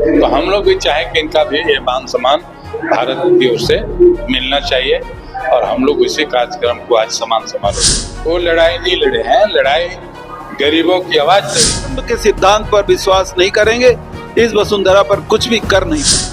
तो हम लोग भी चाहें कि इनका भी ये मान सम्मान भारत की ओर से मिलना चाहिए और हम लोग इसी कार्यक्रम को आज सम्मान समारोह। वो लड़ाई नहीं लड़े हैं, लड़ाई गरीबों की आवाज लड़ी। के सिद्धांत पर विश्वास नहीं करेंगे, इस वसुंधरा पर कुछ भी कर नहीं सकते।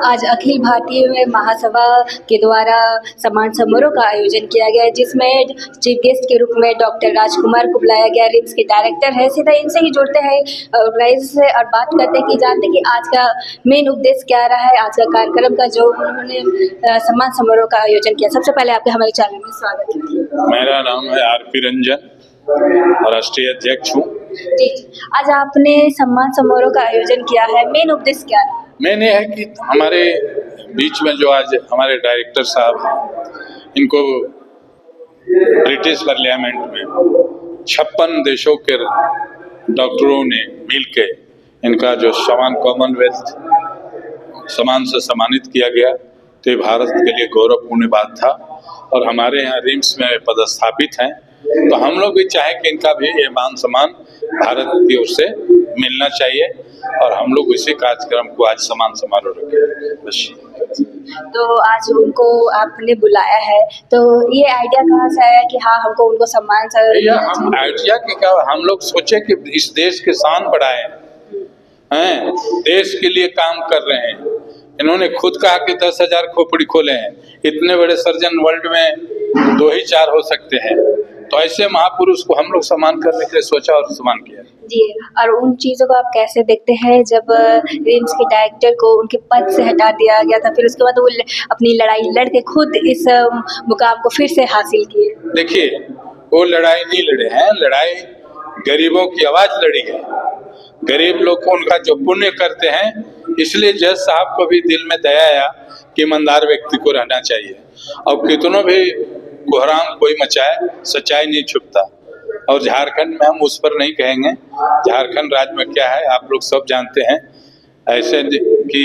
आज अखिल भारतीय महासभा के द्वारा सम्मान समारोह का आयोजन किया गया है, जिसमें चीफ गेस्ट के रूप में डॉक्टर राजकुमार को बुलाया गया। रिम्स के डायरेक्टर है, सीधा इनसे ही जुड़ते हैं ऑर्गेनाइजर से और बात करते हैं कि जानते हैं कि आज का मेन उद्देश्य क्या रहा है, आज का कार्यक्रम का जो उन्होंने सम्मान समारोह का आयोजन किया। सबसे पहले आपके हमारे चैनल में स्वागत है। मेरा नाम है आरपी रंजन, राष्ट्रीय अध्यक्ष हूँ। जी, आज आपने सम्मान समारोह का आयोजन किया है, मेन उद्देश्य क्या रहा? मैंने है कि हमारे बीच में जो आज हमारे डायरेक्टर साहब हैं, इनको ब्रिटिश पार्लियामेंट में 56 देशों के डॉक्टरों ने मिलके इनका जो सम्मान कॉमनवेल्थ सम्मान से सम्मानित किया गया, तो ये भारत के लिए गौरवपूर्ण बात था और हमारे यहाँ रिम्स में पदस्थापित हैं, तो हम लोग भी चाहें कि इनका भी ये मान सम्मान भारत की ओर से मिलना चाहिए और हम लोग इसी कार्यक्रम को आज सम्मान समारोह रखें। तो आज उनको आपने बुलाया है, तो ये आइडिया कहाँ से आया कि हाँ हमको उनको सम्मान से? हम आइडिया के क्या, हम लोग सोचे कि इस देश के शान बढ़ाए हैं, देश के लिए काम कर रहे हैं। इन्होंने खुद कहा कि 10,000 खोपड़ी खोले हैं, इतने बड़े सर्जन वर्ल्ड में 2 ही 4 हो सकते हैं, तो ऐसे महापुरुष को हम लोग सम्मान करने के लिए सोचा और सम्मान किया। जी, और उन चीज़ों को आप कैसे देखते हैं जब रिम्स के डायरेक्टर को उनके पद से हटा दिया गया था, फिर उसके बाद वो अपनी लड़ाई लड़ के खुद इस मुकाम को फिर से हासिल किए? देखिए, वो लड़ाई नहीं लड़े हैं, लड़ाई गरीबों की आवाज लड़ी है। गरीब लोग को उनका जो पुण्य करते हैं, इसलिए जज साहब को भी दिल में दया आया कि ईमानदार व्यक्ति को रहना चाहिए और कितनों भी कोहराम कोई मचाए, सच्चाई नहीं छुपता। और झारखंड में हम उस पर नहीं कहेंगे, झारखंड राज्य में क्या है आप लोग सब जानते हैं, ऐसे कि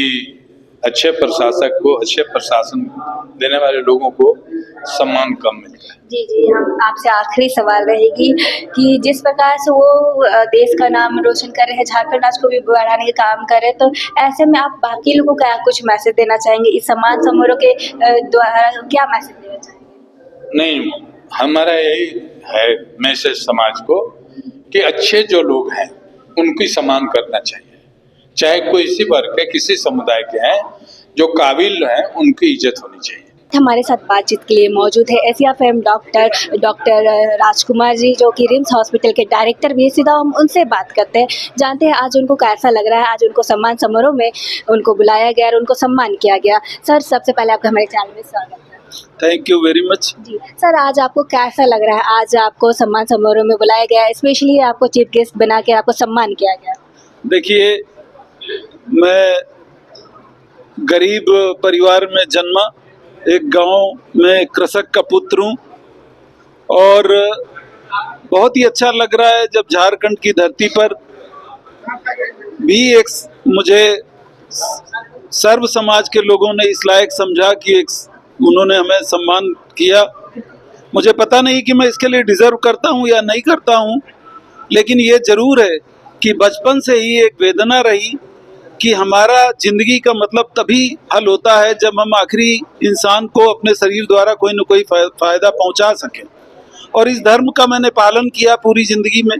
अच्छे प्रशासक को, अच्छे प्रशासन देने वाले लोगों को सम्मान कम मिलता है। जी, हम आपसे आखिरी सवाल रहेगी कि जिस प्रकार से वो देश का नाम रोशन कर रहे हैं, झारखंड राज्य को भी बढ़ाने का काम कर रहे हैं, तो ऐसे में आप बाकी लोगों को क्या कुछ मैसेज देना चाहेंगे? इस सम्मान समारोह के द्वारा क्या मैसेज देना चाहेंगे? नहीं, हमारा यही है मैसेज समाज को कि अच्छे जो लोग हैं उनकी सम्मान करना चाहिए, चाहे कोई इसी वर्ग के किसी समुदाय के हैं, जो काबिल हैं उनकी इज्जत होनी चाहिए। हमारे साथ बातचीत के लिए मौजूद है SCFM डॉक्टर राजकुमार जी, जो कि रिम्स हॉस्पिटल के डायरेक्टर भी है। सीधा हम उनसे बात करते हैं, जानते हैं आज उनको कैसा लग रहा है, आज उनको सम्मान समारोह में उनको बुलाया गया और उनको सम्मान किया गया। सर, सबसे पहले आपका हमारे चैनल में स्वागत है। Thank you very much. जी सर, आज आपको कैसा लग रहा है? आज आपको सम्मान समारोह में बुलाया गया, स्पेशली आपको चीफ गेस्ट बना के आपको सम्मान किया गया। देखिए, मैं गरीब परिवार में जन्मा, एक गांव में कृषक का पुत्र हूँ और बहुत ही अच्छा लग रहा है जब झारखंड की धरती पर भी एक मुझे सर्व समाज के लोगों ने इस लायक समझा कि एक उन्होंने हमें सम्मान किया। मुझे पता नहीं कि मैं इसके लिए डिजर्व करता हूँ या नहीं करता हूँ, लेकिन ये जरूर है कि बचपन से ही एक वेदना रही कि हमारा जिंदगी का मतलब तभी हल होता है जब हम आखिरी इंसान को अपने शरीर द्वारा कोई न कोई फायदा पहुंचा सकें। और इस धर्म का मैंने पालन किया पूरी जिंदगी में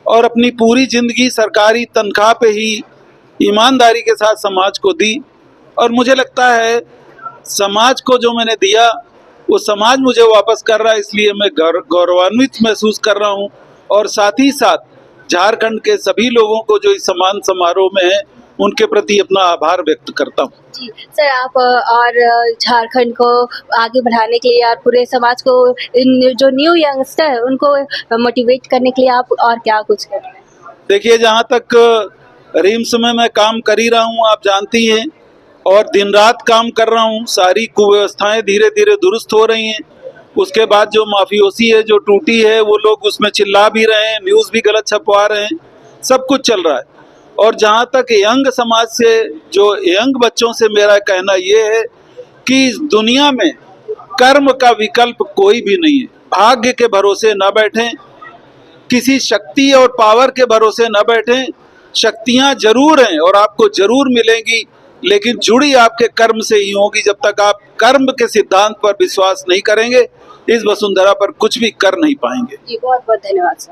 और अपनी पूरी जिंदगी सरकारी तनख्वाह पे ही ईमानदारी के साथ समाज को दी। और मुझे लगता है समाज को जो मैंने दिया वो समाज मुझे वापस कर रहा है, इसलिए मैं गौरवान्वित महसूस कर रहा हूँ। और साथ ही साथ झारखंड के सभी लोगों को जो इस सम्मान समारोह में है उनके प्रति अपना आभार व्यक्त करता हूँ। जी सर, आप और झारखंड को आगे बढ़ाने के लिए और पूरे समाज को, जो न्यू यंगस्टर उनको मोटिवेट करने के लिए आप और क्या कुछ कर रहे हैं? देखिए, जहाँ तक रिम्स में मैं काम कर ही रहा हूँ, आप जानती हैं, और दिन रात काम कर रहा हूँ। सारी कुव्यवस्थाएं धीरे धीरे दुरुस्त हो रही हैं। उसके बाद जो माफियोसी है, जो टूटी है, वो लोग उसमें चिल्ला भी रहे हैं, न्यूज़ भी गलत छपवा रहे हैं, सब कुछ चल रहा है। और जहाँ तक यंग समाज से, जो यंग बच्चों से मेरा कहना ये है कि इस दुनिया में कर्म का विकल्प कोई भी नहीं है। भाग्य के भरोसे न बैठें, किसी शक्ति और पावर के भरोसे न बैठें। शक्तियां जरूर हैं और आपको जरूर मिलेंगी, लेकिन जुड़ी आपके कर्म से ही होगी। जब तक आप कर्म के सिद्धांत पर विश्वास नहीं करेंगे, इस वसुंधरा पर कुछ भी कर नहीं पाएंगे। जी बहुत बहुत धन्यवाद सर।